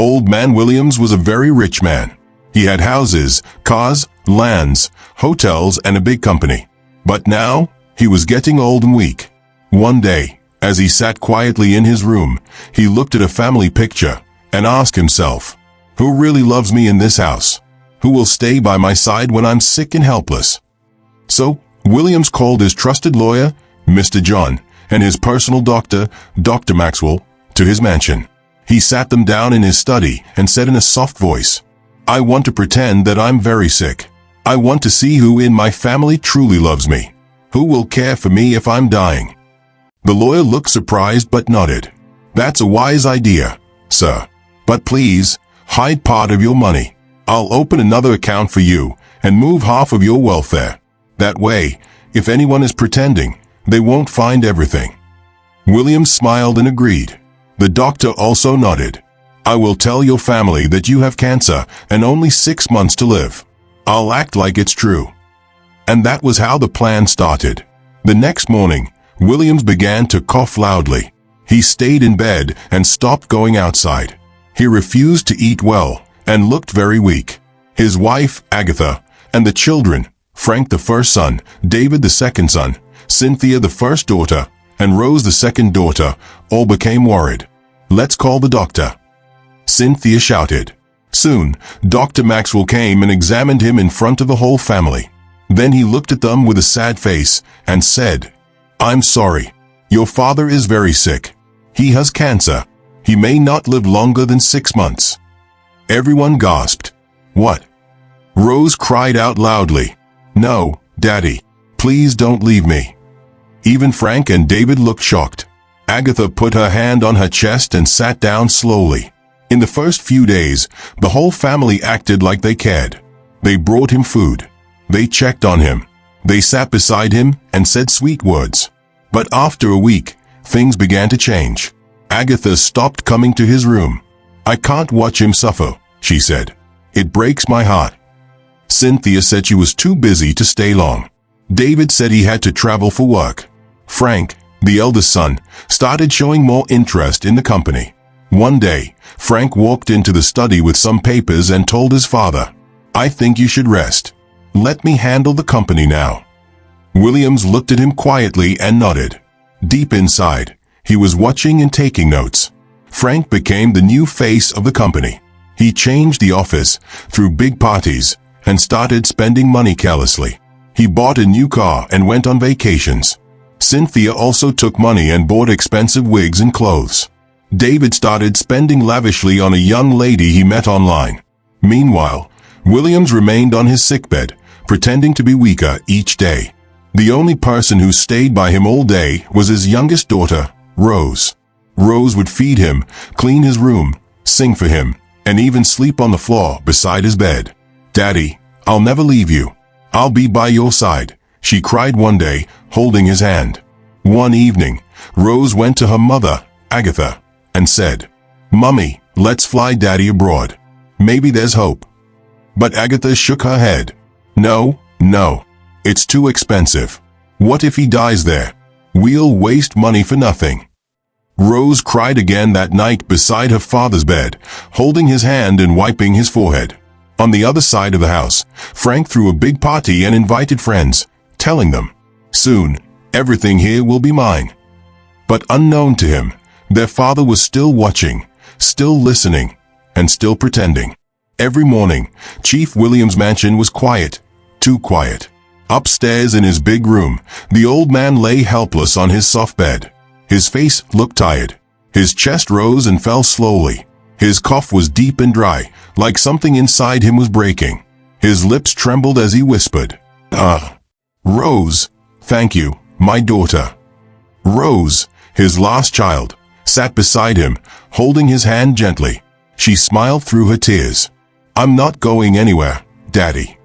Old man Williams was a very rich man. He had houses, cars, lands, hotels, and a big company. But now, he was getting old and weak. One day, as he sat quietly in his room, he looked at a family picture and asked himself, "Who really loves me in this house? Who will stay by my side when I'm sick and helpless?" So, Williams called his trusted lawyer, Mr. John, and his personal doctor, Dr. Maxwell, to his mansion. He sat them down in his study and said in a soft voice, "I want to pretend that I'm very sick. I want to see who in my family truly loves me. Who will care for me if I'm dying?" The lawyer looked surprised but nodded. "That's a wise idea, sir. But please, hide part of your money. I'll open another account for you and move half of your wealth there. That way, if anyone is pretending, they won't find everything." Williams smiled and agreed. The doctor also nodded. "I will tell your family that you have cancer and only 6 months to live. I'll act like it's true." And that was how the plan started. The next morning, Williams began to cough loudly. He stayed in bed and stopped going outside. He refused to eat well and looked very weak. His wife, Agatha, and the children, Frank the first son, David the second son, Cynthia the first daughter, and Rose the second daughter, all became worried. "Let's call the doctor," Cynthia shouted. Soon, Dr. Maxwell came and examined him in front of the whole family. Then he looked at them with a sad face and said, "I'm sorry. Your father is very sick. He has cancer. He may not live longer than 6 months." Everyone gasped. "What?" Rose cried out loudly. "No, Daddy. Please don't leave me." Even Frank and David looked shocked. Agatha put her hand on her chest and sat down slowly. In the first few days, the whole family acted like they cared. They brought him food. They checked on him. They sat beside him and said sweet words. But after a week, things began to change. Agatha stopped coming to his room. "I can't watch him suffer," she said. "It breaks my heart." Cynthia said she was too busy to stay long. David said he had to travel for work. Frank, the eldest son, started showing more interest in the company. One day, Frank walked into the study with some papers and told his father, "I think you should rest. Let me handle the company now." Williams looked at him quietly and nodded. Deep inside, he was watching and taking notes. Frank became the new face of the company. He changed the office, threw big parties, and started spending money carelessly. He bought a new car and went on vacations. Cynthia also took money and bought expensive wigs and clothes. David started spending lavishly on a young lady he met online. Meanwhile, Williams remained on his sickbed, pretending to be weaker each day. The only person who stayed by him all day was his youngest daughter, Rose. Rose would feed him, clean his room, sing for him, and even sleep on the floor beside his bed. "Daddy, I'll never leave you. I'll be by your side," she cried one day, holding his hand. One evening, Rose went to her mother, Agatha, and said, "Mummy, let's fly Daddy abroad. Maybe there's hope." But Agatha shook her head. "No, no. It's too expensive. What if he dies there? We'll waste money for nothing." Rose cried again that night beside her father's bed, holding his hand and wiping his forehead. On the other side of the house, Frank threw a big party and invited friends, telling them, "Soon, everything here will be mine." But unknown to him, their father was still watching, still listening, and still pretending. Every morning, Chief Williams' mansion was quiet, too quiet. Upstairs in his big room, the old man lay helpless on his soft bed. His face looked tired. His chest rose and fell slowly. His cough was deep and dry, like something inside him was breaking. His lips trembled as he whispered, Rose, thank you, my daughter." Rose, his last child, sat beside him, holding his hand gently. She smiled through her tears. "I'm not going anywhere, Daddy."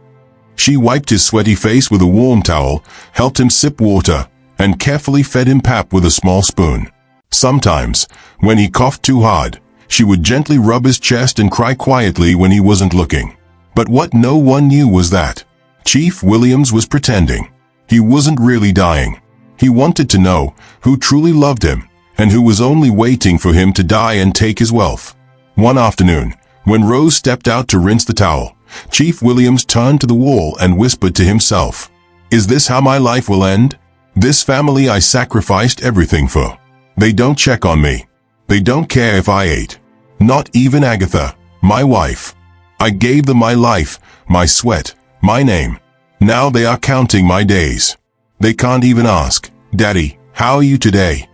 She wiped his sweaty face with a warm towel, helped him sip water, and carefully fed him pap with a small spoon. Sometimes, when he coughed too hard, she would gently rub his chest and cry quietly when he wasn't looking. But what no one knew was that Chief Williams was pretending. He wasn't really dying. He wanted to know who truly loved him and who was only waiting for him to die and take his wealth. One afternoon, when Rose stepped out to rinse the towel, Chief Williams turned to the wall and whispered to himself, "Is this how my life will end? This family I sacrificed everything for. They don't check on me. They don't care if I ate. Not even Agatha, my wife. I gave them my life, my sweat, my name. Now they are counting my days. They can't even ask, 'Daddy, how are you today?'"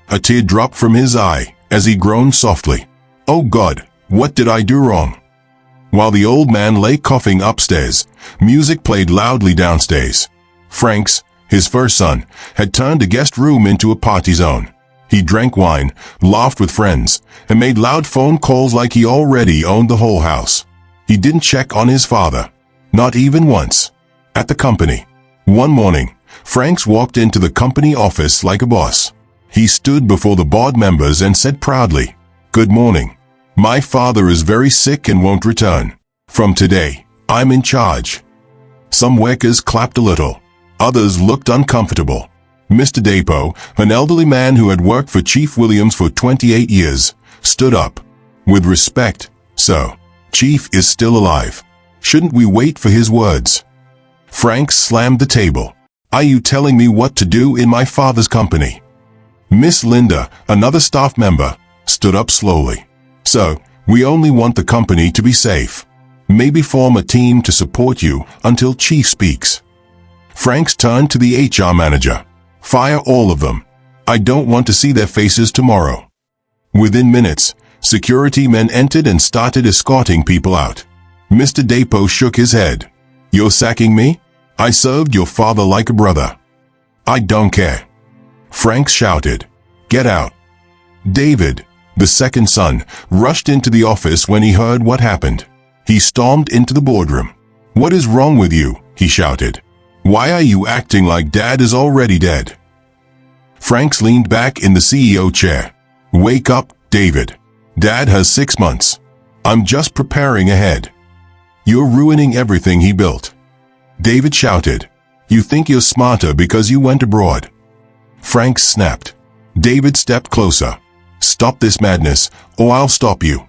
A tear dropped from his eye as he groaned softly. "Oh God, what did I do wrong?" While the old man lay coughing upstairs, music played loudly downstairs. Frank's, his first son, had turned the guest room into a party zone. He drank wine, laughed with friends, and made loud phone calls like he already owned the whole house. He didn't check on his father, not even once. At the company, one morning, Franks walked into the company office like a boss. He stood before the board members and said proudly, "Good morning. My father is very sick and won't return. From today, I'm in charge." Some workers clapped a little. Others looked uncomfortable. Mr. Dapo, an elderly man who had worked for Chief Williams for 28 years, stood up. "With respect, sir, Chief is still alive. Shouldn't we wait for his words?" Frank slammed the table. "Are you telling me what to do in my father's company?" Miss Linda, another staff member, stood up slowly. "Sir, we only want the company to be safe. Maybe form a team to support you until Chief speaks." Franks turned to the HR manager. "Fire all of them. I don't want to see their faces tomorrow." Within minutes, security men entered and started escorting people out. Mr. Dapo shook his head. "You're sacking me? I served your father like a brother." "I don't care." Franks shouted. "Get out." David, the second son, rushed into the office when he heard what happened. He stormed into the boardroom. "What is wrong with you?" he shouted. "Why are you acting like Dad is already dead?" Franks leaned back in the CEO chair. "Wake up, David. Dad has 6 months. I'm just preparing ahead. You're ruining everything he built." David shouted. "You think you're smarter because you went abroad." Franks snapped. David stepped closer. "Stop this madness, or I'll stop you."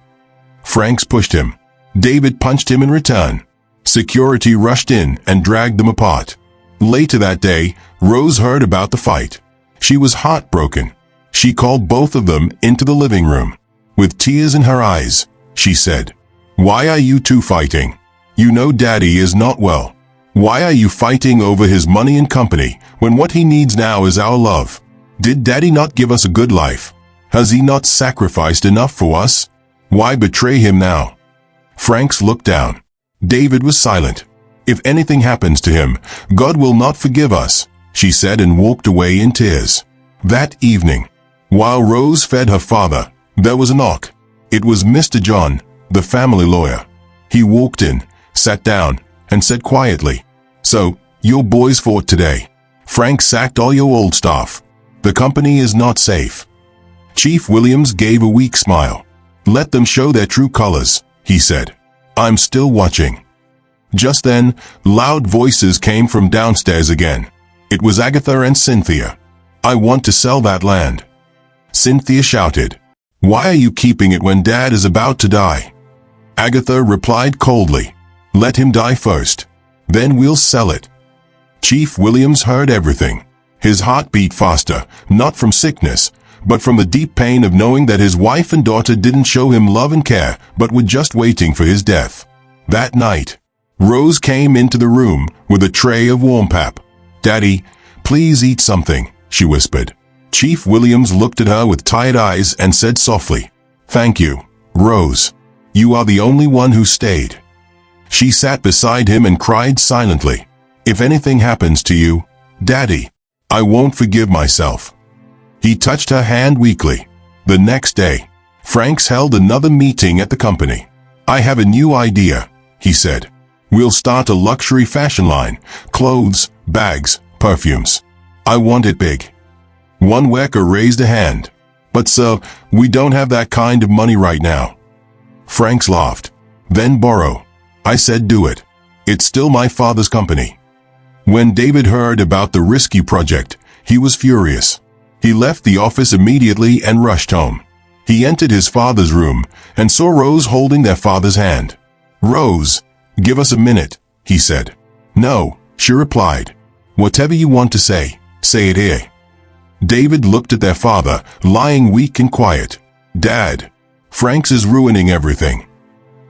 Franks pushed him. David punched him in return. Security rushed in and dragged them apart. Later that day, Rose heard about the fight. She was heartbroken. She called both of them into the living room. With tears in her eyes, she said, "Why are you two fighting? You know Daddy is not well. Why are you fighting over his money and company when what he needs now is our love? Did Daddy not give us a good life? Has he not sacrificed enough for us? Why betray him now?" Franks looked down. David was silent. "If anything happens to him, God will not forgive us," she said and walked away in tears. That evening, while Rose fed her father, there was a knock. It was Mr. John, the family lawyer. He walked in, sat down, and said quietly, "So, your boys fought today. Frank sacked all your old staff. The company is not safe." Chief Williams gave a weak smile. "Let them show their true colors," he said. "I'm still watching." Just then, loud voices came from downstairs again. It was Agatha and Cynthia. "I want to sell that land." Cynthia shouted, "Why are you keeping it when Dad is about to die?" Agatha replied coldly, "Let him die first. Then we'll sell it." Chief Williams heard everything. His heart beat faster, not from sickness, but from the deep pain of knowing that his wife and daughter didn't show him love and care, but were just waiting for his death. That night, Rose came into the room with a tray of warm pap. "Daddy, please eat something," she whispered. Chief Williams looked at her with tired eyes and said softly, "Thank you, Rose. You are the only one who stayed." She sat beside him and cried silently. "If anything happens to you, Daddy, I won't forgive myself." He touched her hand weakly. The next day, Franks held another meeting at the company. "I have a new idea," he said. "We'll start a luxury fashion line, clothes, bags, perfumes. I want it big." One worker raised a hand. "But sir, we don't have that kind of money right now." Franks laughed. "Then borrow." I said do it. It's still my father's company. When David heard about the risky project, he was furious. He left the office immediately and rushed home. He entered his father's room and saw Rose holding their father's hand. "Rose, give us a minute," he said. "No," she replied. "Whatever you want to say it here." David looked at their father, lying weak and quiet. "Dad, Franks is ruining everything."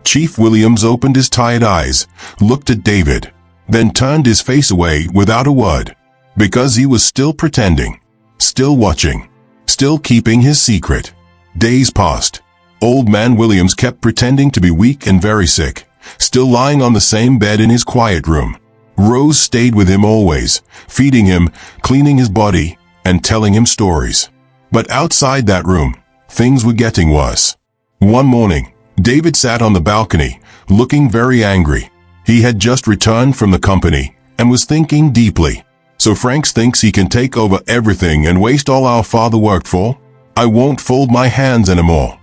Chief Williams opened his tired eyes, looked at David, then turned his face away without a word, because he was still pretending, still watching, still keeping his secret. Days passed. Old man Williams kept pretending to be weak and very sick, still lying on the same bed in his quiet room. Rose stayed with him always, feeding him, cleaning his body, and telling him stories. But outside that room, things were getting worse. One morning, David sat on the balcony, looking very angry. He had just returned from the company and was thinking deeply. "So Franks thinks he can take over everything and waste all our father worked for? I won't fold my hands anymore."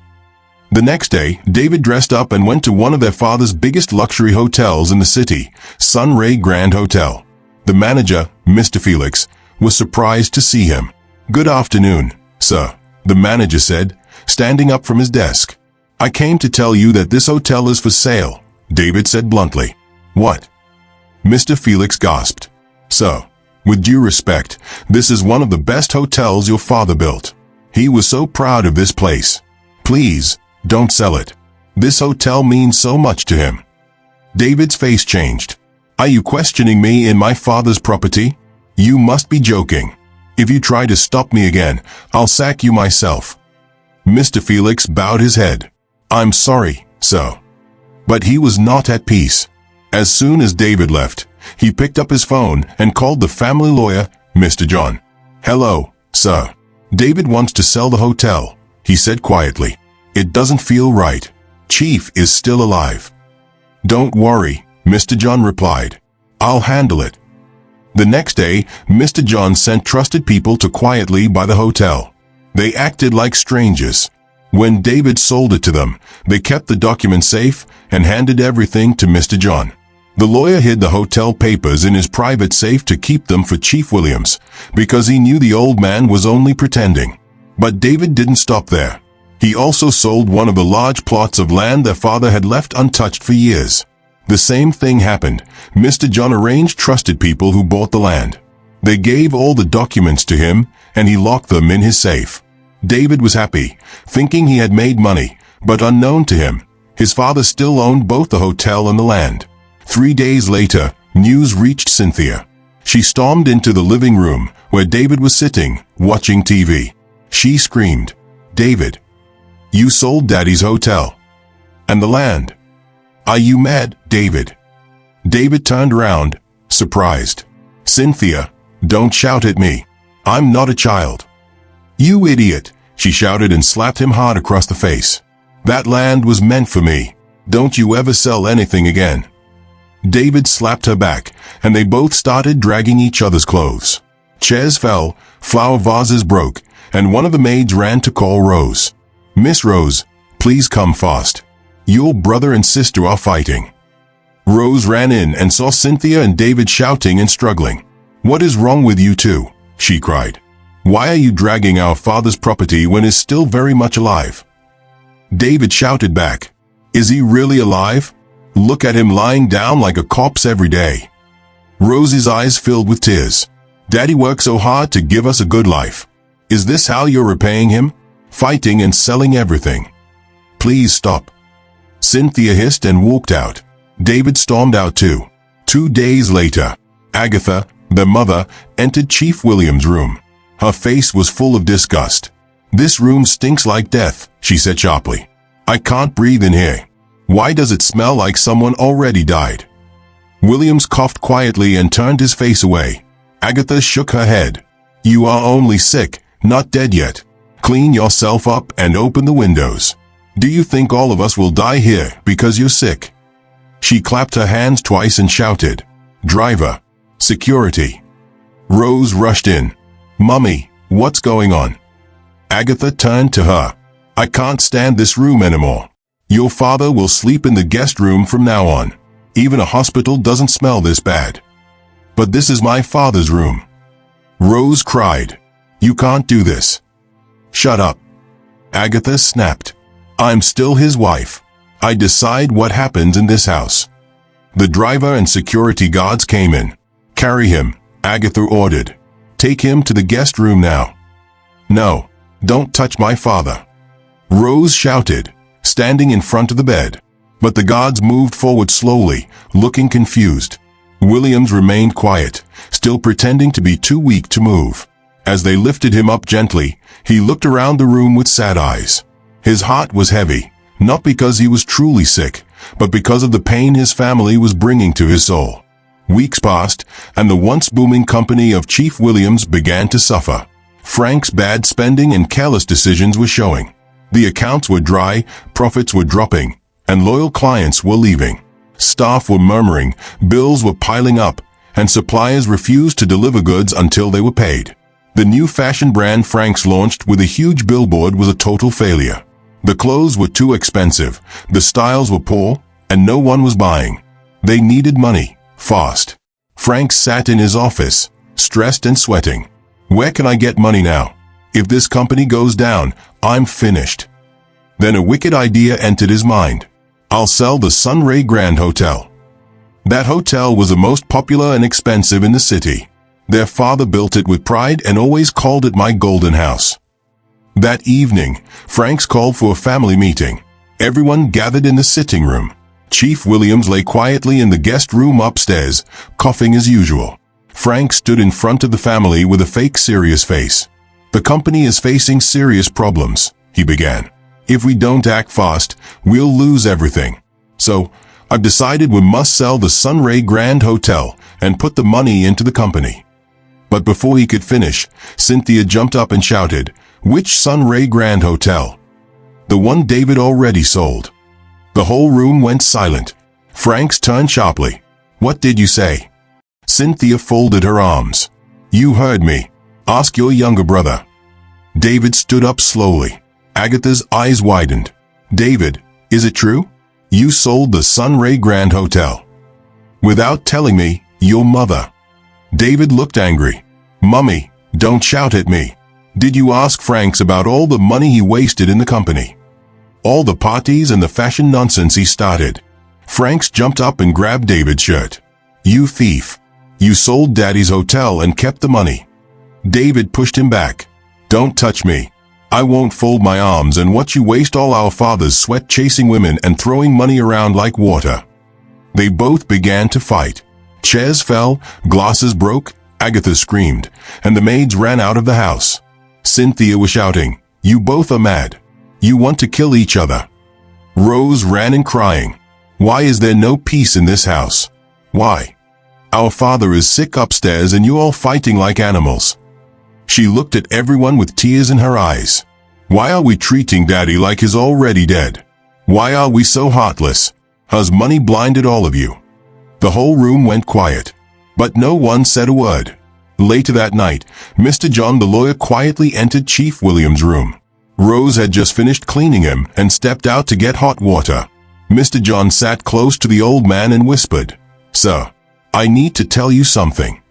The next day, David dressed up and went to one of their father's biggest luxury hotels in the city, Sunray Grand Hotel. The manager, Mr. Felix, was surprised to see him. "Good afternoon, sir," the manager said, standing up from his desk. "I came to tell you that this hotel is for sale," David said bluntly. "What?" Mr. Felix gasped. "Sir, with due respect, this is one of the best hotels your father built. He was so proud of this place. Please, don't sell it. This hotel means so much to him." David's face changed. "Are you questioning me in my father's property? You must be joking. If you try to stop me again, I'll sack you myself." Mr. Felix bowed his head. "I'm sorry, sir." But he was not at peace. As soon as David left, he picked up his phone and called the family lawyer, Mr. John. "Hello, sir. David wants to sell the hotel," he said quietly. "It doesn't feel right. Chief is still alive." "Don't worry," Mr. John replied. "I'll handle it." The next day, Mr. John sent trusted people to quietly buy the hotel. They acted like strangers. When David sold it to them, they kept the documents safe and handed everything to Mr. John. The lawyer hid the hotel papers in his private safe to keep them for Chief Williams, because he knew the old man was only pretending. But David didn't stop there. He also sold one of the large plots of land their father had left untouched for years. The same thing happened. Mr. John arranged trusted people who bought the land. They gave all the documents to him, and he locked them in his safe. David was happy, thinking he had made money, but unknown to him, his father still owned both the hotel and the land. 3 days later, news reached Cynthia. She stormed into the living room, where David was sitting, watching TV. She screamed, "David, you sold Daddy's hotel. And the land. Are you mad, David?" David turned around, surprised. "Cynthia, don't shout at me. I'm not a child." "You idiot," she shouted and slapped him hard across the face. "That land was meant for me. Don't you ever sell anything again." David slapped her back, and they both started dragging each other's clothes. Chairs fell, flower vases broke, and one of the maids ran to call Rose. "Miss Rose, please come fast. Your brother and sister are fighting." Rose ran in and saw Cynthia and David shouting and struggling. "What is wrong with you two?" she cried. "Why are you dragging our father's property when he's still very much alive?" David shouted back, "Is he really alive? Look at him lying down like a corpse every day." Rose's eyes filled with tears. "Daddy worked so hard to give us a good life. Is this how you're repaying him? Fighting and selling everything? Please stop." Cynthia hissed and walked out. David stormed out too. 2 days later, Agatha, their mother, entered Chief Williams' room. Her face was full of disgust. "This room stinks like death," she said sharply. "I can't breathe in here. Why does it smell like someone already died?" Williams coughed quietly and turned his face away. Agatha shook her head. "You are only sick, not dead yet. Clean yourself up and open the windows. Do you think all of us will die here because you're sick?" She clapped her hands twice and shouted, "Driver! Security!" Rose rushed in. "Mummy, what's going on?" Agatha turned to her. "I can't stand this room anymore. Your father will sleep in the guest room from now on. Even a hospital doesn't smell this bad." "But this is my father's room." Rose cried. "You can't do this." "Shut up." Agatha snapped. I'm still his wife. I decide what happens in this house. The driver and security guards came in. Carry him, Agatha ordered. Take him to the guest room now. No, don't touch my father, Rose shouted, standing in front of the bed. But the guards moved forward slowly, looking confused. Williams remained quiet, still pretending to be too weak to move. As they lifted him up gently, he looked around the room with sad eyes. His heart was heavy, not because he was truly sick, but because of the pain his family was bringing to his soul. Weeks passed, and the once booming company of Chief Williams began to suffer. Frank's bad spending and careless decisions were showing. The accounts were dry, profits were dropping, and loyal clients were leaving. Staff were murmuring, bills were piling up, and suppliers refused to deliver goods until they were paid. The new fashion brand Frank's launched with a huge billboard was a total failure. The clothes were too expensive, the styles were poor, and no one was buying. They needed money, fast. Frank sat in his office, stressed and sweating. Where can I get money now? If this company goes down, I'm finished. Then a wicked idea entered his mind. I'll sell the Sunray Grand Hotel. That hotel was the most popular and expensive in the city. Their father built it with pride and always called it my golden house. That evening, Franks called for a family meeting. Everyone gathered in the sitting room. Chief Williams lay quietly in the guest room upstairs, coughing as usual. Frank stood in front of the family with a fake serious face. The company is facing serious problems, he began. If we don't act fast, we'll lose everything. So, I've decided we must sell the Sunray Grand Hotel and put the money into the company. But before he could finish, Cynthia jumped up and shouted, Which Sunray Grand Hotel? The one David already sold. The whole room went silent. Franks turned sharply. What did you say? Cynthia folded her arms. You heard me. Ask your younger brother. David stood up slowly. Agatha's eyes widened. David, is it true? You sold the Sunray Grand Hotel. Without telling me, your mother. David looked angry. Mummy, don't shout at me. Did you ask Franks about all the money he wasted in the company? All the parties and the fashion nonsense he started. Franks jumped up and grabbed David's shirt. You thief. You sold Daddy's hotel and kept the money. David pushed him back. Don't touch me. I won't fold my arms and watch you waste all our father's sweat chasing women and throwing money around like water. They both began to fight. Chairs fell, glasses broke, Agatha screamed, and the maids ran out of the house. Cynthia was shouting, You both are mad. You want to kill each other. Rose ran in crying. Why is there no peace in this house? Why? Our father is sick upstairs and you all fighting like animals. She looked at everyone with tears in her eyes. Why are we treating Daddy like he's already dead? Why are we so heartless? Has money blinded all of you? The whole room went quiet, but no one said a word. Later that night, Mr. John the lawyer quietly entered Chief Williams' room. Rose had just finished cleaning him and stepped out to get hot water. Mr. John sat close to the old man and whispered, Sir, I need to tell you something.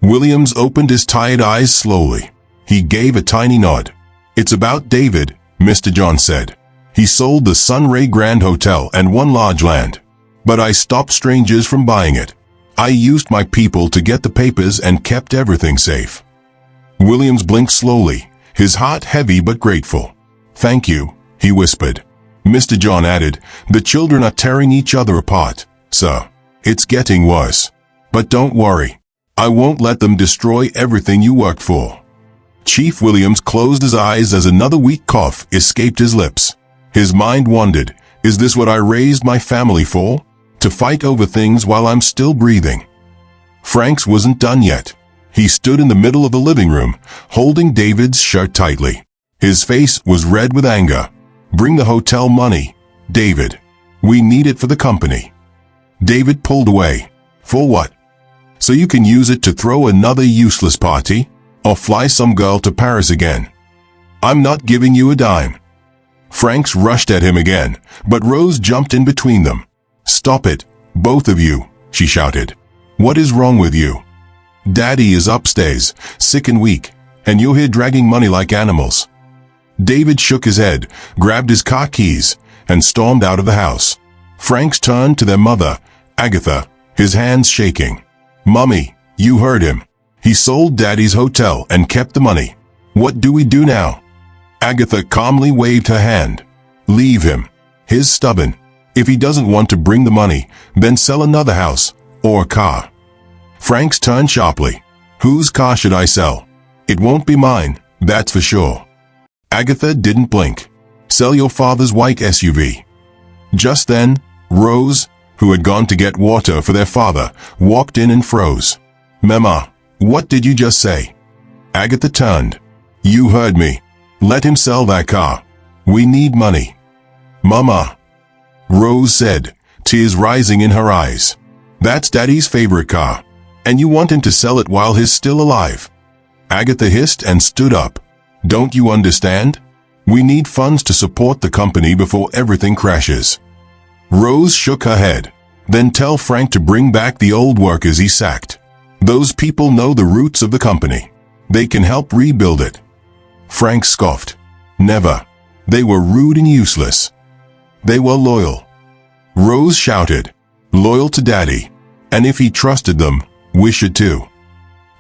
Williams opened his tired eyes slowly. He gave a tiny nod. It's about David, Mr. John said. He sold the Sunray Grand Hotel and one large land. But I stopped strangers from buying it. I used my people to get the papers and kept everything safe. Williams blinked slowly, his heart heavy but grateful. Thank you, he whispered. Mr. John added, The children are tearing each other apart, sir. It's getting worse. But don't worry. I won't let them destroy everything you worked for. Chief Williams closed his eyes as another weak cough escaped his lips. His mind wandered. Is this what I raised my family for? To fight over things while I'm still breathing? Franks wasn't done yet. He stood in the middle of the living room, holding David's shirt tightly. His face was red with anger. Bring the hotel money, David. We need it for the company. David pulled away. For what? So you can use it to throw another useless party? Or fly some girl to Paris again? I'm not giving you a dime. Franks rushed at him again, but Rose jumped in between them. Stop it, both of you, she shouted. What is wrong with you? Daddy is upstairs, sick and weak, and you're here dragging money like animals. David shook his head, grabbed his car keys, and stormed out of the house. Frank turned to their mother, Agatha, his hands shaking. "Mummy, you heard him. He sold Daddy's hotel and kept the money. What do we do now?" Agatha calmly waved her hand. "Leave him. He's stubborn. If he doesn't want to bring the money, then sell another house or car." Frank turned sharply. "Whose car should I sell? It won't be mine, that's for sure." Agatha didn't blink. "Sell your father's white SUV. Just then, Rose, who had gone to get water for their father, walked in and froze. "Mama, what did you just say?" Agatha turned. "You heard me. Let him sell that car. We need money." "Mama," Rose said, tears rising in her eyes. "That's Daddy's favorite car. And you want him to sell it while he's still alive." Agatha hissed and stood up. "Don't you understand? We need funds to support the company before everything crashes." Rose shook her head. "Then tell Frank to bring back the old workers he sacked. Those people know the roots of the company. They can help rebuild it." Frank scoffed. "Never. They were rude and useless. They were loyal." Rose shouted. "Loyal to Daddy. And if he trusted them, we should too."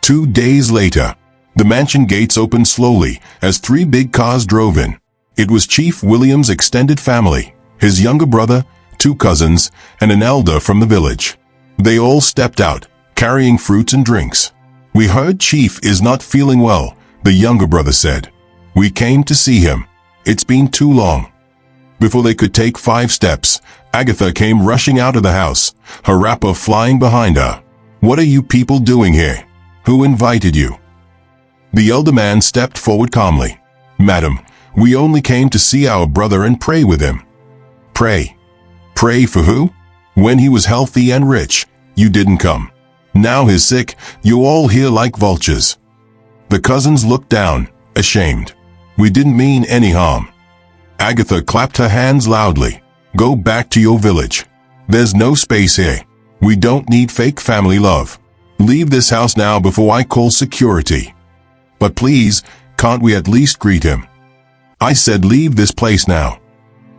2 days later, the mansion gates opened slowly as 3 big cars drove in. It was Chief William's extended family, his younger brother, 2 cousins, and an elder from the village. They all stepped out, carrying fruits and drinks. "We heard Chief is not feeling well," the younger brother said. "We came to see him. It's been too long." Before they could take 5 steps, Agatha came rushing out of the house, her wrapper flying behind her. "What are you people doing here? Who invited you?" The elder man stepped forward calmly. "Madam, we only came to see our brother and pray with him." "Pray? Pray for who? When he was healthy and rich, you didn't come. Now he's sick, you all here like vultures." The cousins looked down, ashamed. "We didn't mean any harm." Agatha clapped her hands loudly. "Go back to your village. There's no space here. We don't need fake family love. Leave this house now before I call security." "But please, can't we at least greet him?" "I said leave this place now,"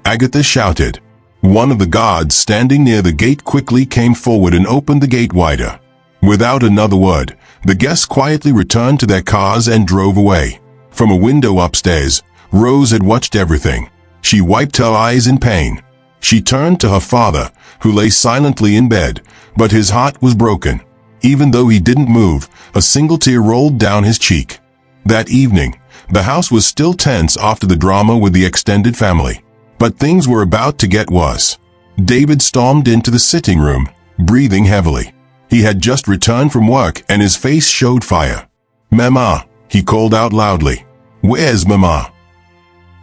Agatha shouted. One of the guards standing near the gate quickly came forward and opened the gate wider. Without another word, the guests quietly returned to their cars and drove away. From a window upstairs, Rose had watched everything. She wiped her eyes in pain. She turned to her father, who lay silently in bed, but his heart was broken. Even though he didn't move, a single tear rolled down his cheek. That evening, the house was still tense after the drama with the extended family. But things were about to get worse. David stormed into the sitting room, breathing heavily. He had just returned from work and his face showed fire. "Mama," he called out loudly. "Where's Mama?"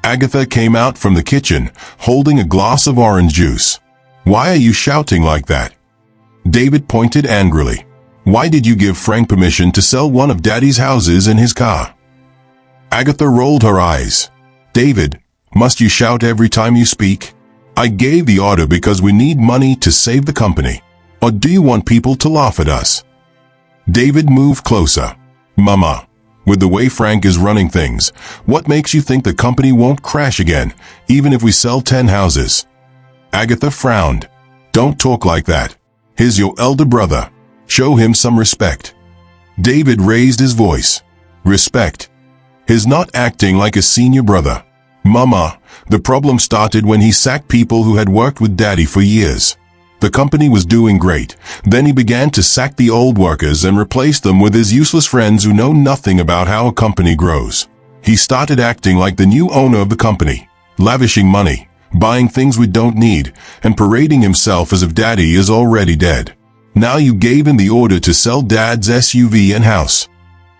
Agatha came out from the kitchen, holding a glass of orange juice. "Why are you shouting like that?" David pointed angrily. "Why did you give Frank permission to sell one of Daddy's houses and his car?" Agatha rolled her eyes. "David, must you shout every time you speak? I gave the order because we need money to save the company. Or do you want people to laugh at us?" David moved closer. "Mama, with the way Frank is running things, what makes you think the company won't crash again, even if we sell 10 houses?" Agatha frowned. "Don't talk like that. He's your elder brother. Show him some respect." David raised his voice. "Respect? He's not acting like a senior brother. Mama, the problem started when he sacked people who had worked with Daddy for years. The company was doing great. Then he began to sack the old workers and replace them with his useless friends who know nothing about how a company grows. He started acting like the new owner of the company, lavishing money, buying things we don't need, and parading himself as if Daddy is already dead. Now you gave him the order to sell Dad's SUV and house."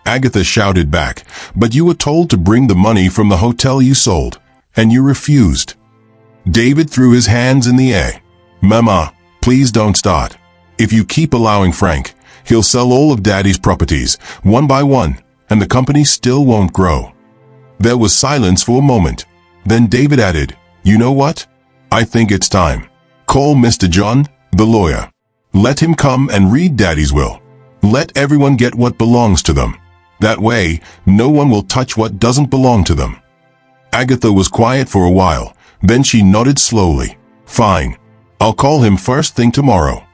Agatha shouted back, "But you were told to bring the money from the hotel you sold, and you refused." David threw his hands in the air. "Mama, please don't start. If you keep allowing Frank, he'll sell all of Daddy's properties, one by one, and the company still won't grow." There was silence for a moment. Then David added, "You know what? I think it's time. Call Mr. John, the lawyer. Let him come and read Daddy's will. Let everyone get what belongs to them. That way, no one will touch what doesn't belong to them." Agatha was quiet for a while, then she nodded slowly. Fine. I'll call him first thing tomorrow.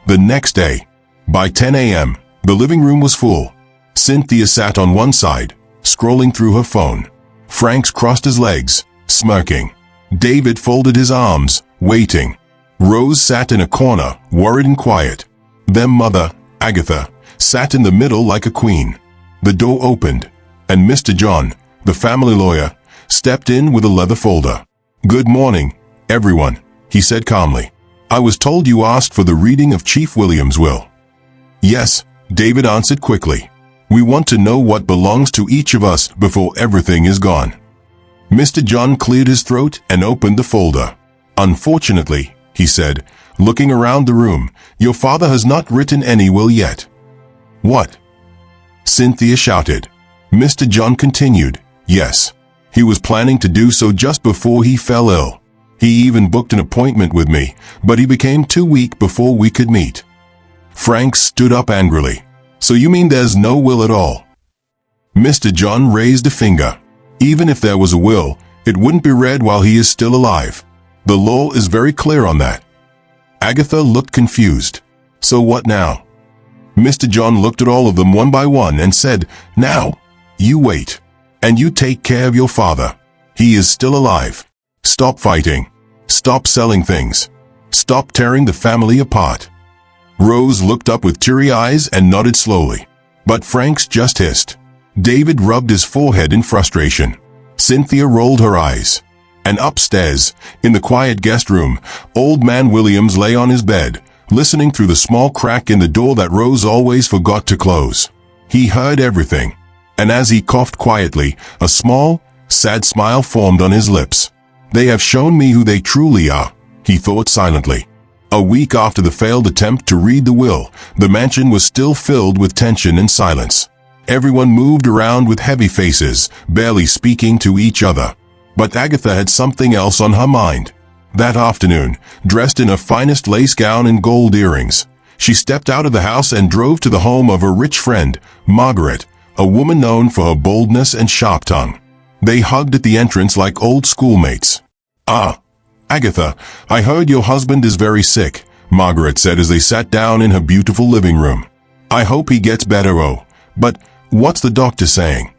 The next day, by 10 a.m., the living room was full. Cynthia sat on one side, scrolling through her phone. Frank crossed his legs, smirking. David folded his arms, waiting. Rose sat in a corner, worried and quiet. Then Mother, Agatha, sat in the middle like a queen. The door opened, and Mr. John, the family lawyer, stepped in with a leather folder. "Good morning, everyone," he said calmly. "I was told you asked for the reading of Chief William's will." "Yes," David answered quickly. "We want to know what belongs to each of us before everything is gone." Mr. John cleared his throat and opened the folder. "Unfortunately," he said, looking around the room, "your father has not written any will yet." "What?" Cynthia shouted. Mr. John continued, "Yes. He was planning to do so just before he fell ill. He even booked an appointment with me, but he became too weak before we could meet." Frank stood up angrily. "So you mean there's no will at all?" Mr. John raised a finger. "Even if there was a will, it wouldn't be read while he is still alive. The law is very clear on that." Agatha looked confused. "So what now?" Mr. John looked at all of them one by one and said, "Now, you wait. And you take care of your father. He is still alive. Stop fighting. Stop selling things. Stop tearing the family apart." Rose looked up with teary eyes and nodded slowly. But Frank's just hissed. David rubbed his forehead in frustration. Cynthia rolled her eyes. And upstairs, in the quiet guest room, old man Williams lay on his bed, listening through the small crack in the door that Rose always forgot to close. He heard everything. And as he coughed quietly, a small, sad smile formed on his lips. "They have shown me who they truly are," he thought silently. A week after the failed attempt to read the will, the mansion was still filled with tension and silence. Everyone moved around with heavy faces, barely speaking to each other. But Agatha had something else on her mind. That afternoon, dressed in her finest lace gown and gold earrings, she stepped out of the house and drove to the home of her rich friend, Margaret, a woman known for her boldness and sharp tongue. They hugged at the entrance like old schoolmates. "Ah, Agatha, I heard your husband is very sick," Margaret said as they sat down in her beautiful living room. "I hope he gets better, but what's the doctor saying?"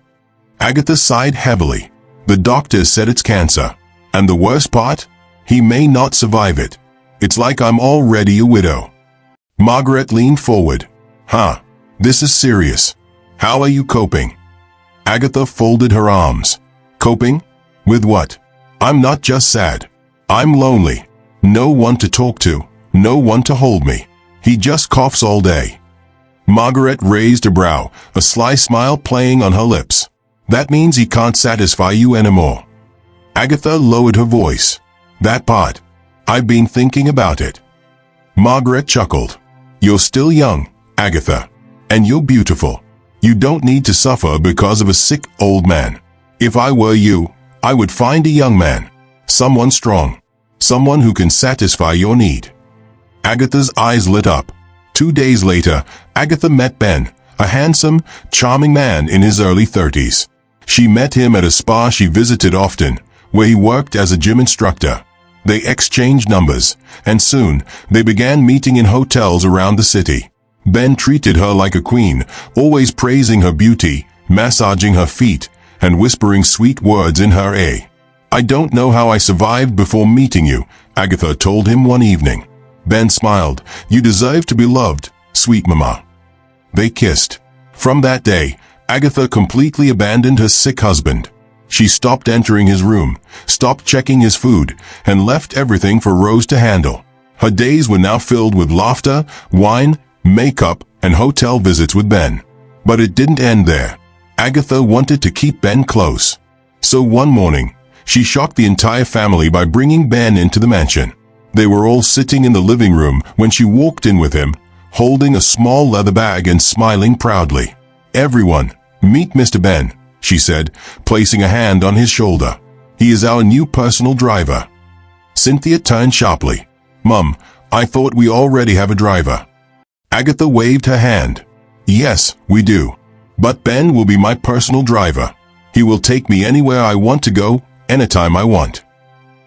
Agatha sighed heavily. "The doctor said it's cancer. And the worst part? He may not survive it. It's like I'm already a widow." Margaret leaned forward. "Huh, this is serious. How are you coping?" Agatha folded her arms. "Coping? With what? I'm not just sad. I'm lonely. No one to talk to, no one to hold me. He just coughs all day." Margaret raised a brow, a sly smile playing on her lips. "That means he can't satisfy you anymore." Agatha lowered her voice. "That part. I've been thinking about it." Margaret chuckled. "You're still young, Agatha. And you're beautiful. You don't need to suffer because of a sick old man. If I were you, I would find a young man. Someone strong. Someone who can satisfy your need." Agatha's eyes lit up. 2 days later, Agatha met Ben, a handsome, charming man in his early 30s. She met him at a spa she visited often, where he worked as a gym instructor. They exchanged numbers, and soon, they began meeting in hotels around the city. Ben treated her like a queen, always praising her beauty, massaging her feet, and whispering sweet words in her ear. "I don't know how I survived before meeting you," Agatha told him one evening. Ben smiled. "You deserve to be loved, sweet mama." They kissed. From that day, Agatha completely abandoned her sick husband. She stopped entering his room, stopped checking his food, and left everything for Rose to handle. Her days were now filled with laughter, wine, makeup, and hotel visits with Ben. But it didn't end there. Agatha wanted to keep Ben close. So one morning, she shocked the entire family by bringing Ben into the mansion. They were all sitting in the living room when she walked in with him, holding a small leather bag and smiling proudly. "Everyone, meet Mr. Ben," she said, placing a hand on his shoulder. "He is our new personal driver." Cynthia turned sharply. "Mum, I thought we already have a driver." Agatha waved her hand. "Yes, we do. But Ben will be my personal driver. He will take me anywhere I want to go, anytime I want."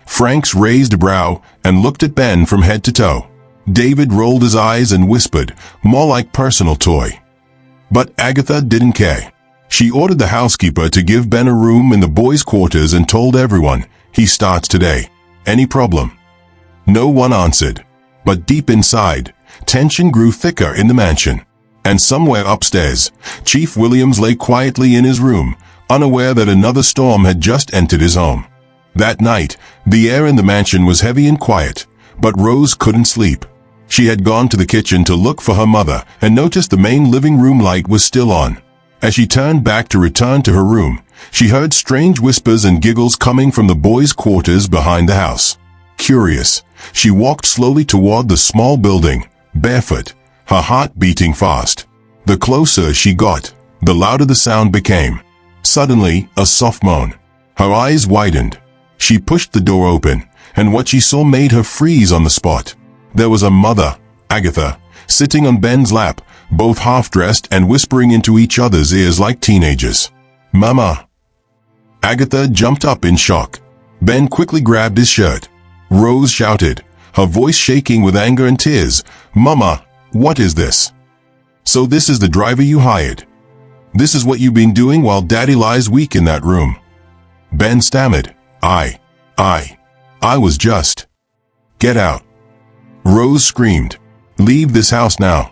Frank's raised a brow and looked at Ben from head to toe. David rolled his eyes and whispered, "More like personal toy." But Agatha didn't care. She ordered the housekeeper to give Ben a room in the boys' quarters and told everyone, "He starts today. Any problem?" No one answered. But deep inside, tension grew thicker in the mansion. And somewhere upstairs, Chief Williams lay quietly in his room, unaware that another storm had just entered his home. That night, the air in the mansion was heavy and quiet, but Rose couldn't sleep. She had gone to the kitchen to look for her mother and noticed the main living room light was still on. As she turned back to return to her room, she heard strange whispers and giggles coming from the boys' quarters behind the house. Curious, she walked slowly toward the small building, barefoot, her heart beating fast. The closer she got, the louder the sound became. Suddenly, a soft moan. Her eyes widened. She pushed the door open, and what she saw made her freeze on the spot. There was a mother, Agatha, sitting on Ben's lap, both half-dressed and whispering into each other's ears like teenagers. "Mama!" Agatha jumped up in shock. Ben quickly grabbed his shirt. Rose shouted, her voice shaking with anger and tears, "Mama, what is this? So this is the driver you hired? This is what you've been doing while Daddy lies weak in that room?" Ben stammered, I was just..." "Get out." Rose screamed, "Leave this house now."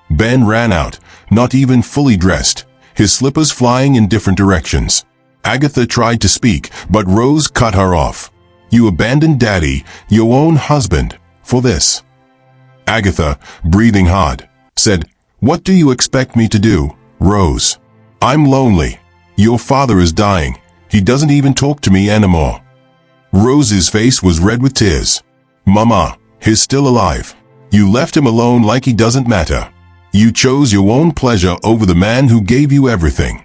Ben ran out, not even fully dressed, his slippers flying in different directions. Agatha tried to speak, but Rose cut her off. "You abandoned Daddy, your own husband, for this." Agatha, breathing hard, said, "What do you expect me to do, Rose? I'm lonely. Your father is dying. He doesn't even talk to me anymore." Rose's face was red with tears. "Mama, he's still alive. You left him alone like he doesn't matter. You chose your own pleasure over the man who gave you everything."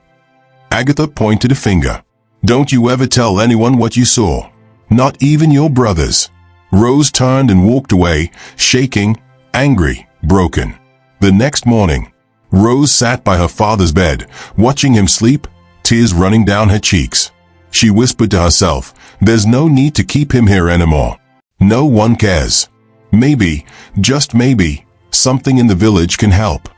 Agatha pointed a finger. "Don't you ever tell anyone what you saw. Not even your brothers." Rose turned and walked away, shaking, angry, broken. The next morning, Rose sat by her father's bed, watching him sleep, tears running down her cheeks. She whispered to herself, "There's no need to keep him here anymore. No one cares. Maybe, just maybe, something in the village can help."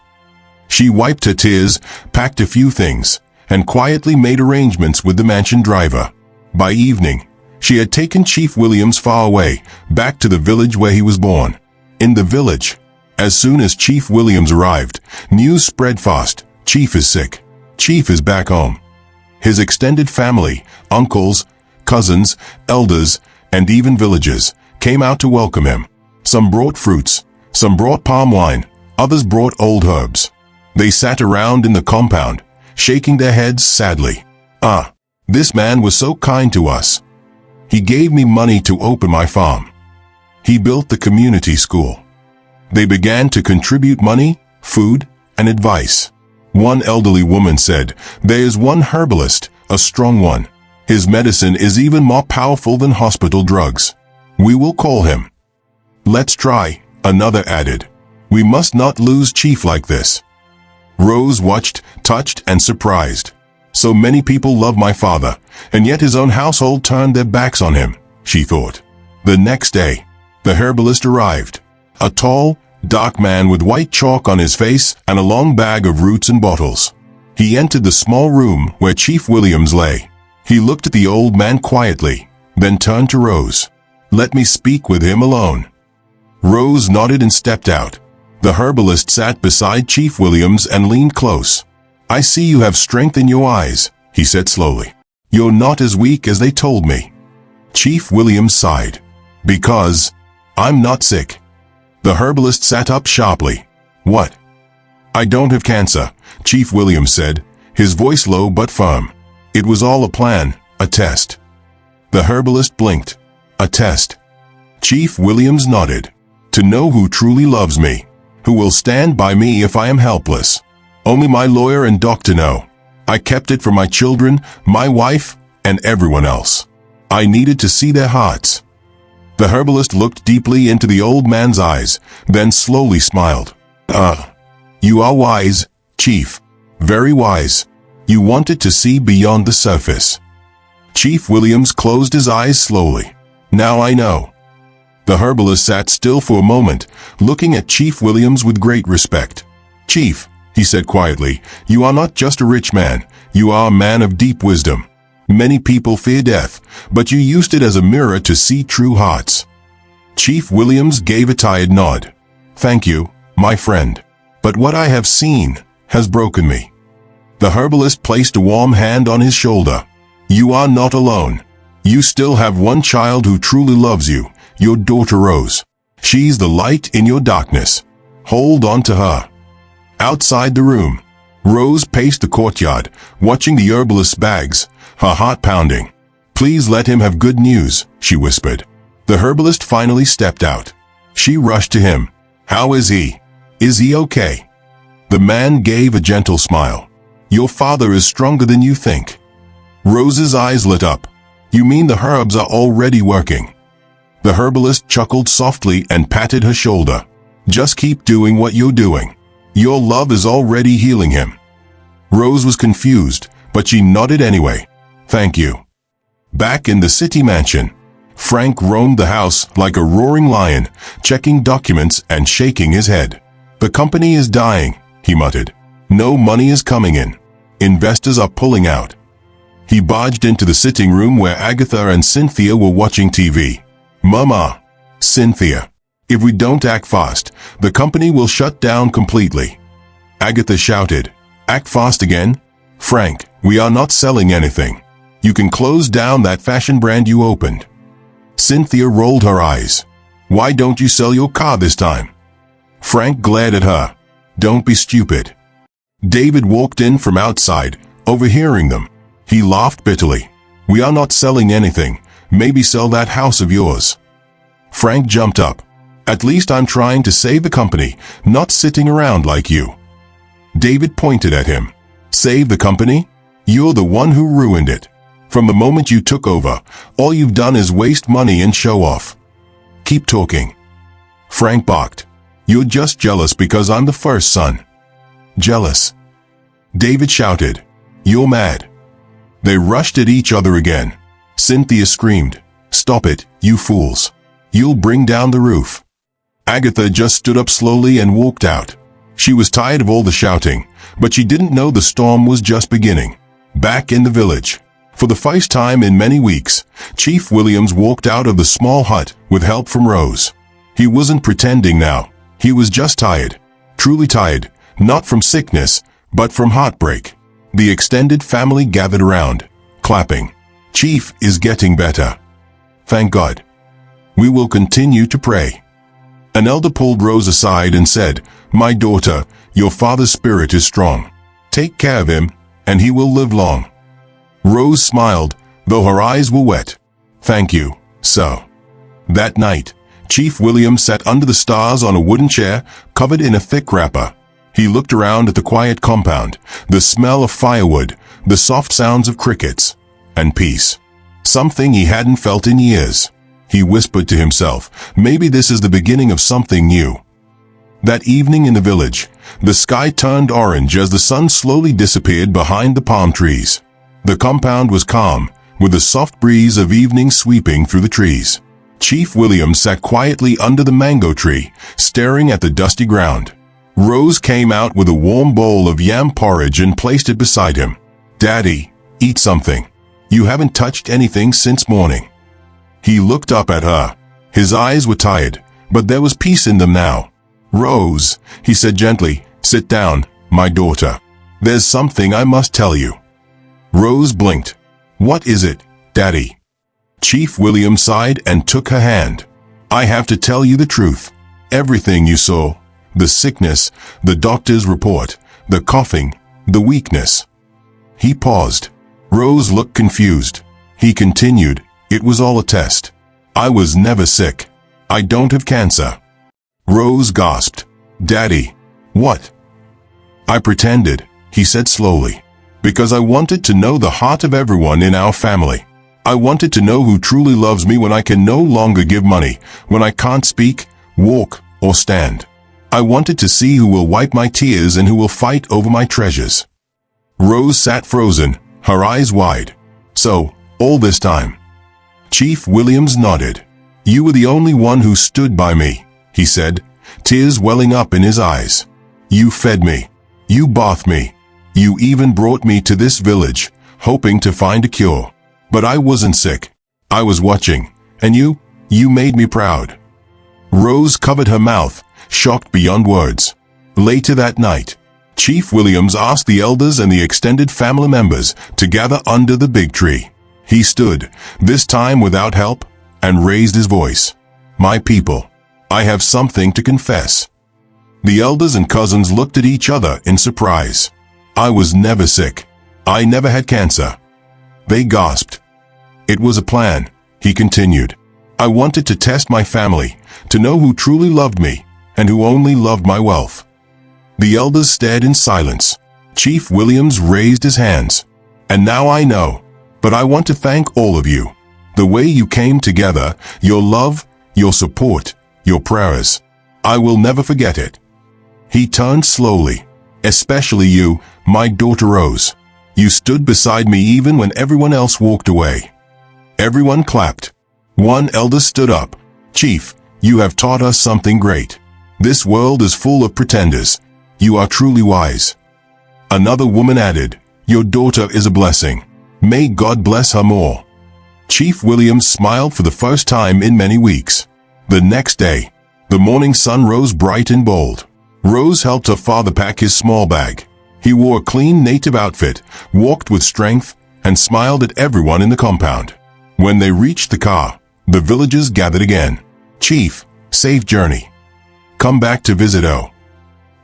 She wiped her tears, packed a few things, and quietly made arrangements with the mansion driver. By evening, she had taken Chief Williams far away, back to the village where he was born. In the village, as soon as Chief Williams arrived, news spread fast. "Chief is sick. Chief is back home." His extended family, uncles, cousins, elders, and even villagers, came out to welcome him. Some brought fruits, some brought palm wine, others brought old herbs. They sat around in the compound, shaking their heads sadly. This man was so kind to us. He gave me money to open my farm. He built the community school." They began to contribute money, food, and advice. One elderly woman said, "There is one herbalist, a strong one. His medicine is even more powerful than hospital drugs. We will call him." "Let's try," another added. "We must not lose Chief like this." Rose watched, touched, and surprised. So many people love my father, and yet his own household turned their backs on him, she thought. The next day, the herbalist arrived. A tall, dark man with white chalk on his face and a long bag of roots and bottles. He entered the small room where Chief Williams lay. He looked at the old man quietly, then turned to Rose. "Let me speak with him alone." Rose nodded and stepped out. The herbalist sat beside Chief Williams and leaned close. "I see you have strength in your eyes," he said slowly. "You're not as weak as they told me." Chief Williams sighed. "Because I'm not sick." The herbalist sat up sharply. "What?" "I don't have cancer," Chief Williams said, his voice low but firm. "It was all a plan, a test." The herbalist blinked. "A test?" Chief Williams nodded. "To know who truly loves me, who will stand by me if I am helpless. Only my lawyer and doctor know. I kept it for my children, my wife, and everyone else. I needed to see their hearts." The herbalist looked deeply into the old man's eyes, then slowly smiled. You are wise, Chief. Very wise. You wanted to see beyond the surface." Chief Williams closed his eyes slowly. Now I know. The herbalist sat still for a moment, looking at Chief Williams with great respect. Chief, he said quietly, you are not just a rich man, you are a man of deep wisdom. Many people fear death, but you used it as a mirror to see true hearts. Chief Williams gave a tired nod. Thank you, my friend. But what I have seen has broken me. The herbalist placed a warm hand on his shoulder. You are not alone. You still have one child who truly loves you, your daughter Rose. She's the light in your darkness. Hold on to her. Outside the room, Rose paced the courtyard, watching the herbalist's bags, her heart pounding. Please let him have good news, she whispered. The herbalist finally stepped out. She rushed to him. How is he? Is he okay? The man gave a gentle smile. Your father is stronger than you think. Rose's eyes lit up. You mean the herbs are already working? The herbalist chuckled softly and patted her shoulder. Just keep doing what you're doing. Your love is already healing him. Rose was confused, but she nodded anyway. Thank you. Back in the city mansion, Frank roamed the house like a roaring lion, checking documents and shaking his head. The company is dying, he muttered. No money is coming in. Investors are pulling out. He barged into the sitting room where Agatha and Cynthia were watching TV. Mama, Cynthia, if we don't act fast, the company will shut down completely. Agatha shouted. Act fast again? Frank, we are not selling anything. You can close down that fashion brand you opened. Cynthia rolled her eyes. Why don't you sell your car this time? Frank glared at her. Don't be stupid. David walked in from outside, overhearing them. He laughed bitterly. We are not selling anything. Maybe sell that house of yours. Frank jumped up. At least I'm trying to save the company, not sitting around like you. David pointed at him. Save the company? You're the one who ruined it. From the moment you took over, all you've done is waste money and show off. Keep talking. Frank barked. You're just jealous because I'm the first son. Jealous. David shouted. You're mad. They rushed at each other again. Cynthia screamed. Stop it, you fools. You'll bring down the roof. Agatha just stood up slowly and walked out. She was tired of all the shouting, but she didn't know the storm was just beginning. Back in the village, for the first time in many weeks, Chief Williams walked out of the small hut with help from Rose. He wasn't pretending now. He was just tired. Truly tired, not from sickness, but from heartbreak. The extended family gathered around, clapping. Chief is getting better. Thank God. We will continue to pray. An elder pulled Rose aside and said, My daughter, your father's spirit is strong. Take care of him, and he will live long. Rose smiled, though her eyes were wet. Thank you, sir. That night, Chief William sat under the stars on a wooden chair, covered in a thick wrapper. He looked around at the quiet compound, the smell of firewood, the soft sounds of crickets, and peace. Something he hadn't felt in years. He whispered to himself, maybe this is the beginning of something new. That evening in the village, the sky turned orange as the sun slowly disappeared behind the palm trees. The compound was calm, with the soft breeze of evening sweeping through the trees. Chief William sat quietly under the mango tree, staring at the dusty ground. Rose came out with a warm bowl of yam porridge and placed it beside him. Daddy, eat something. You haven't touched anything since morning. He looked up at her. His eyes were tired, but there was peace in them now. Rose, he said gently, sit down, my daughter. There's something I must tell you. Rose blinked. What is it, Daddy? Chief William sighed and took her hand. I have to tell you the truth. Everything you saw, the sickness, the doctor's report, the coughing, the weakness. He paused. Rose looked confused. He continued, it was all a test. I was never sick. I don't have cancer. Rose gasped. Daddy, what? I pretended, he said slowly, because I wanted to know the heart of everyone in our family. I wanted to know who truly loves me when I can no longer give money, when I can't speak, walk, or stand. I wanted to see who will wipe my tears and who will fight over my treasures. Rose sat frozen, her eyes wide. So, All this time?" Chief Williams nodded. "You were the only one who stood by me," he said, tears welling up in his eyes. "You fed me. You bathed me. You even brought me to this village, hoping to find a cure. But I wasn't sick. I was watching, and you made me proud." Rose covered her mouth, shocked beyond words. Later that night, Chief Williams asked the elders and the extended family members to gather under the big tree. He stood, this time without help, and raised his voice. "My people, I have something to confess." The elders and cousins looked at each other in surprise. "I was never sick. I never had cancer." They gasped. "It was a plan," he continued. "I wanted to test my family, to know who truly loved me, and who only loved my wealth." The elders stared in silence. Chief Williams raised his hands. "And now I know. But I want to thank all of you. The way you came together, your love, your support, your prayers. I will never forget it." He turned slowly. "Especially you, my daughter Rose. You stood beside me even when everyone else walked away." Everyone clapped. One elder stood up. "Chief, you have taught us something great. This world is full of pretenders. You are truly wise." Another woman added, "Your daughter is a blessing. May God bless her more." Chief Williams smiled for the first time in many weeks. The next day, the morning sun rose bright and bold. Rose helped her father pack his small bag. He wore a clean native outfit, walked with strength, and smiled at everyone in the compound. When they reached the car, the villagers gathered again. "Chief, safe journey. Come back to visit O.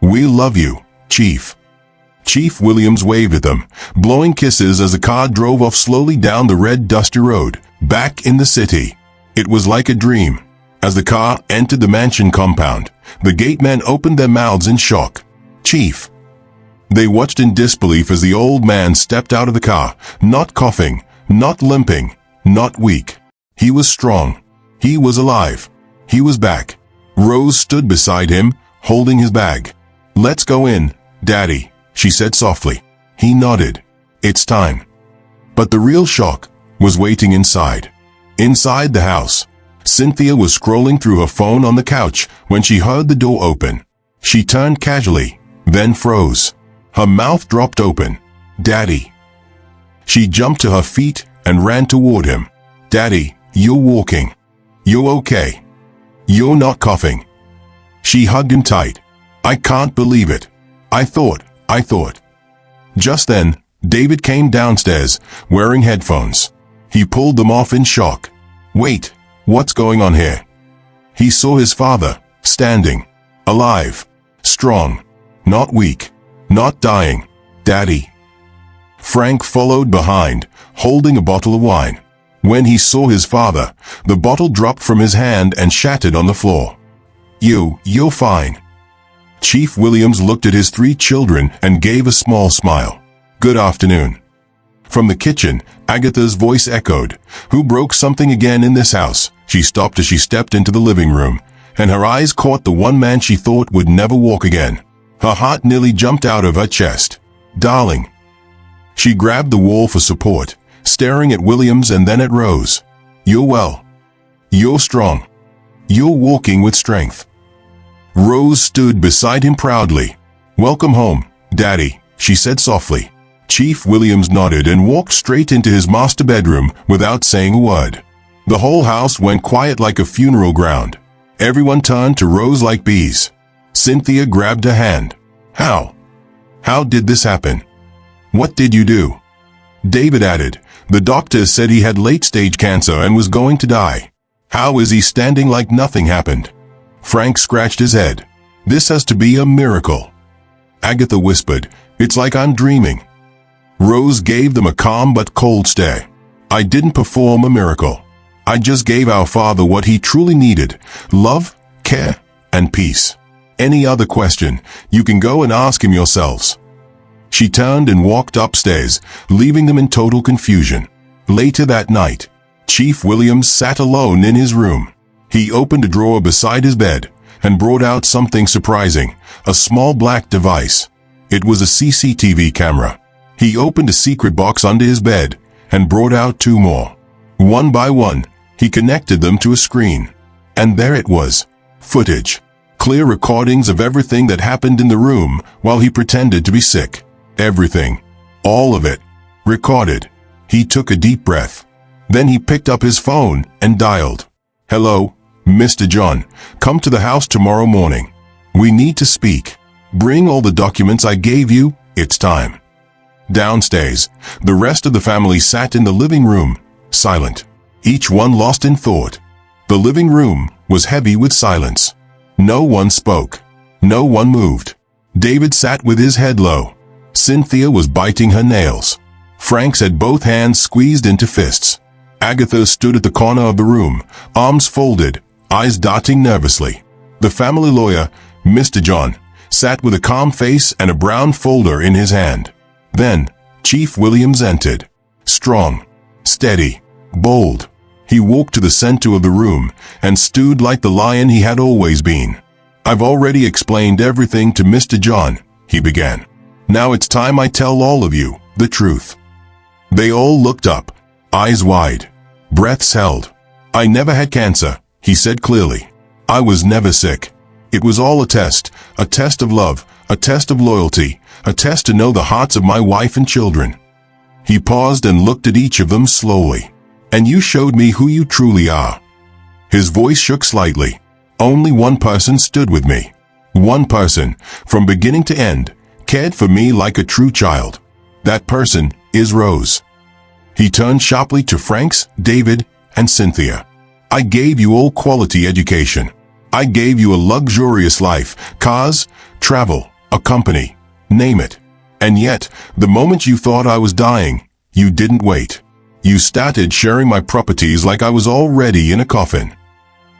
We love you, Chief." Chief Williams waved at them, blowing kisses as the car drove off slowly down the red dusty road, back in the city. It was like a dream. As the car entered the mansion compound, the gatemen opened their mouths in shock. "Chief." They watched in disbelief as the old man stepped out of the car, not coughing, not limping, not weak. He was strong. He was alive. He was back. Rose stood beside him, holding his bag. "Let's go in, Daddy," she said softly. He nodded. "It's time." But the real shock was waiting inside. Inside the house, Cynthia was scrolling through her phone on the couch when she heard the door open. She turned casually, then froze. Her mouth dropped open. "Daddy." She jumped to her feet and ran toward him. "Daddy, you're walking. You're okay. You're not coughing." She hugged him tight. "I can't believe it. I thought. Just then, David came downstairs, wearing headphones. He pulled them off in shock. "Wait, what's going on here?" He saw his father, standing, alive, strong, not weak, not dying. "Daddy." Frank followed behind, holding a bottle of wine. When he saw his father, the bottle dropped from his hand and shattered on the floor. You're fine." Chief Williams looked at his 3 children and gave a small smile. "Good afternoon." From the kitchen, Agatha's voice echoed. "Who broke something again in this house?" She stopped as she stepped into the living room, and her eyes caught the one man she thought would never walk again. Her heart nearly jumped out of her chest. "Darling." She grabbed the wall for support, staring at Williams and then at Rose. "You're well. You're strong. You're walking with strength." Rose stood beside him proudly. "Welcome home, Daddy," she said softly. Chief Williams nodded and walked straight into his master bedroom without saying a word. The whole house went quiet like a funeral ground. Everyone turned to Rose like bees. Cynthia grabbed her hand. How did this happen? What did you do?" David added, "The doctor said he had late-stage cancer and was going to die. How is he standing like nothing happened?" Frank scratched his head. "This has to be a miracle." Agatha whispered, "It's like I'm dreaming." Rose gave them a calm but cold stare. "I didn't perform a miracle. I just gave our father what he truly needed: love, care, and peace. Any other question, you can go and ask him yourselves." She turned and walked upstairs, leaving them in total confusion. Later that night, Chief Williams sat alone in his room. He opened a drawer beside his bed and brought out something surprising, a small black device. It was a CCTV camera. He opened a secret box under his bed and brought out 2 more. One by one, he connected them to a screen. And there it was. Footage. Clear recordings of everything that happened in the room while he pretended to be sick. Everything. All of it. Recorded. He took a deep breath. Then he picked up his phone and dialed. "Hello, Mr. John. Come to the house tomorrow morning. We need to speak. Bring all the documents I gave you. It's time." Downstairs, the rest of the family sat in the living room, silent. Each one lost in thought. The living room was heavy with silence. No one spoke. No one moved. David sat with his head low. Cynthia was biting her nails. Franks had both hands squeezed into fists. Agatha stood at the corner of the room, arms folded, eyes darting nervously. The family lawyer, Mr. John, sat with a calm face and a brown folder in his hand. Then, Chief Williams entered. Strong, steady, bold. He walked to the center of the room and stood like the lion he had always been. "I've already explained everything to Mr. John," he began. "Now it's time I tell all of you the truth." They all looked up, eyes wide, breaths held. "I never had cancer," he said clearly. "I was never sick. It was all a test of love, a test of loyalty, a test to know the hearts of my wife and children." He paused and looked at each of them slowly. "And you showed me who you truly are." His voice shook slightly. "Only one person stood with me. One person, from beginning to end, cared for me like a true child. That person is Rose." He turned sharply to Franks, David, and Cynthia. "I gave you all quality education. I gave you a luxurious life, cars, travel, a company, name it. And yet, the moment you thought I was dying, you didn't wait. You started sharing my properties like I was already in a coffin."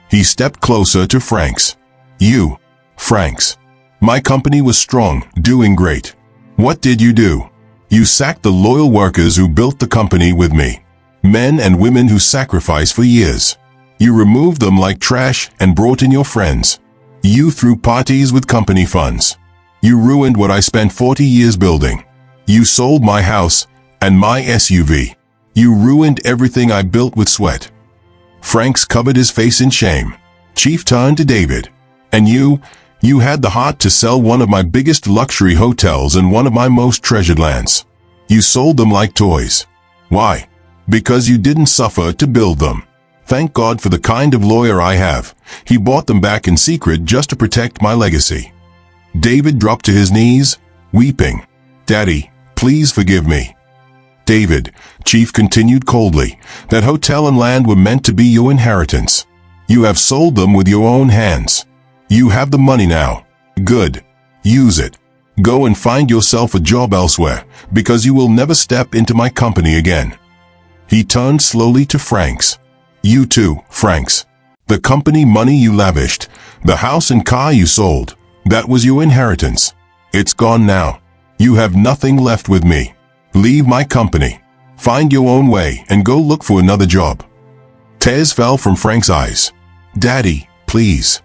He stepped closer to Franks. "You, Franks. My company was strong, doing great. What did you do? You sacked the loyal workers who built the company with me. Men and women who sacrificed for years. You removed them like trash and brought in your friends. You threw parties with company funds. You ruined what I spent 40 years building. You sold my house and my SUV. You ruined everything I built with sweat." Franks covered his face in shame. Chief turned to David. "And you had the heart to sell one of my biggest luxury hotels and one of my most treasured lands. You sold them like toys. Why? Because you didn't suffer to build them. Thank God for the kind of lawyer I have. He bought them back in secret just to protect my legacy." David dropped to his knees, weeping. "Daddy, please forgive me." "David," Chief continued coldly, "that hotel and land were meant to be your inheritance. You have sold them with your own hands. You have the money now. Good. Use it. Go and find yourself a job elsewhere, because you will never step into my company again." He turned slowly to Franks. "You too, Franks. The company money you lavished, the house and car you sold, that was your inheritance. It's gone now. You have nothing left with me. Leave my company. Find your own way and go look for another job." Tears fell from Frank's eyes. "Daddy, please."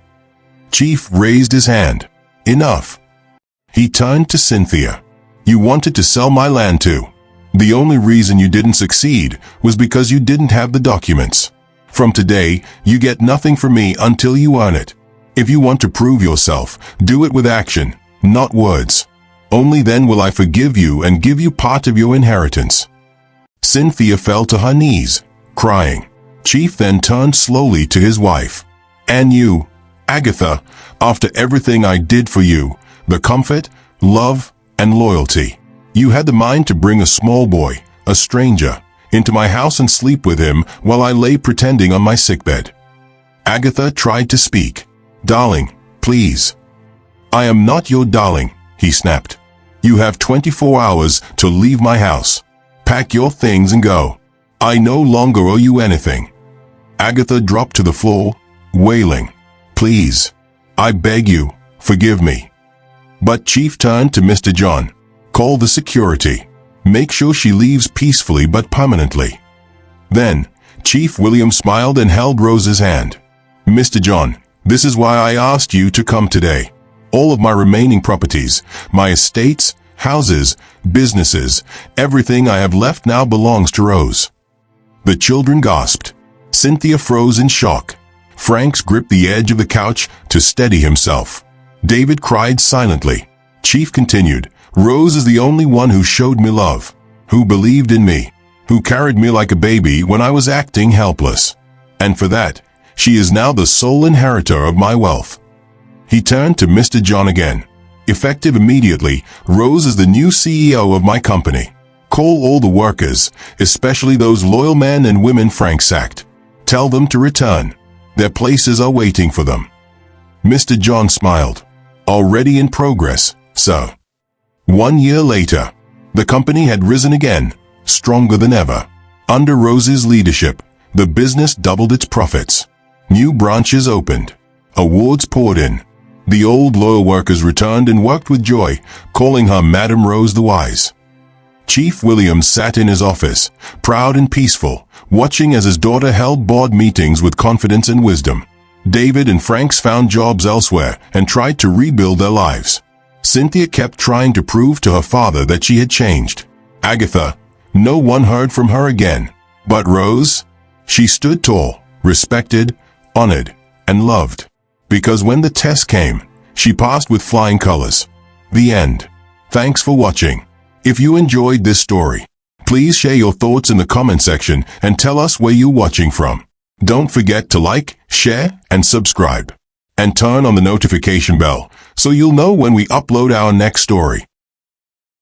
Chief raised his hand. "Enough." He turned to Cynthia. "You wanted to sell my land too. The only reason you didn't succeed was because you didn't have the documents. From today, you get nothing from me until you earn it. If you want to prove yourself, do it with action, not words. Only then will I forgive you and give you part of your inheritance." Cynthia fell to her knees, crying. Chief then turned slowly to his wife. "And you, Agatha, after everything I did for you, the comfort, love, and loyalty, you had the mind to bring a small boy, a stranger, into my house and sleep with him while I lay pretending on my sickbed." Agatha tried to speak. "Darling, please." "I am not your darling," he snapped. "You have 24 hours to leave my house. Pack your things and go. I no longer owe you anything." Agatha dropped to the floor, wailing. "Please. I beg you, forgive me." But Chief turned to Mr. John. "Call the security. Make sure she leaves peacefully but permanently." Then, Chief William smiled and held Rose's hand. "Mr. John, this is why I asked you to come today. All of my remaining properties, my estates, Houses, businesses, everything I have left now belongs to Rose." The children gasped. Cynthia froze in shock. Franks gripped the edge of the couch to steady himself. David cried silently. Chief continued, "Rose is the only one who showed me love, who believed in me, who carried me like a baby when I was acting helpless. And for that, she is now the sole inheritor of my wealth." He turned to Mr. John again. "Effective immediately, Rose is the new CEO of my company. Call all the workers, especially those loyal men and women Frank sacked. Tell them to return. Their places are waiting for them." Mr. John smiled. "Already in progress, sir." 1 year later, the company had risen again, stronger than ever. Under Rose's leadership, the business doubled its profits. New branches opened. Awards poured in. The old loyal workers returned and worked with joy, calling her Madam Rose the Wise. Chief Williams sat in his office, proud and peaceful, watching as his daughter held board meetings with confidence and wisdom. David and Franks found jobs elsewhere and tried to rebuild their lives. Cynthia kept trying to prove to her father that she had changed. Agatha, no one heard from her again. But Rose? She stood tall, respected, honored, and loved. Because when the test came, she passed with flying colors. The end. Thanks for watching. If you enjoyed this story, please share your thoughts in the comment section and tell us where you're watching from. Don't forget to like, share, and subscribe. And turn on the notification bell so you'll know when we upload our next story.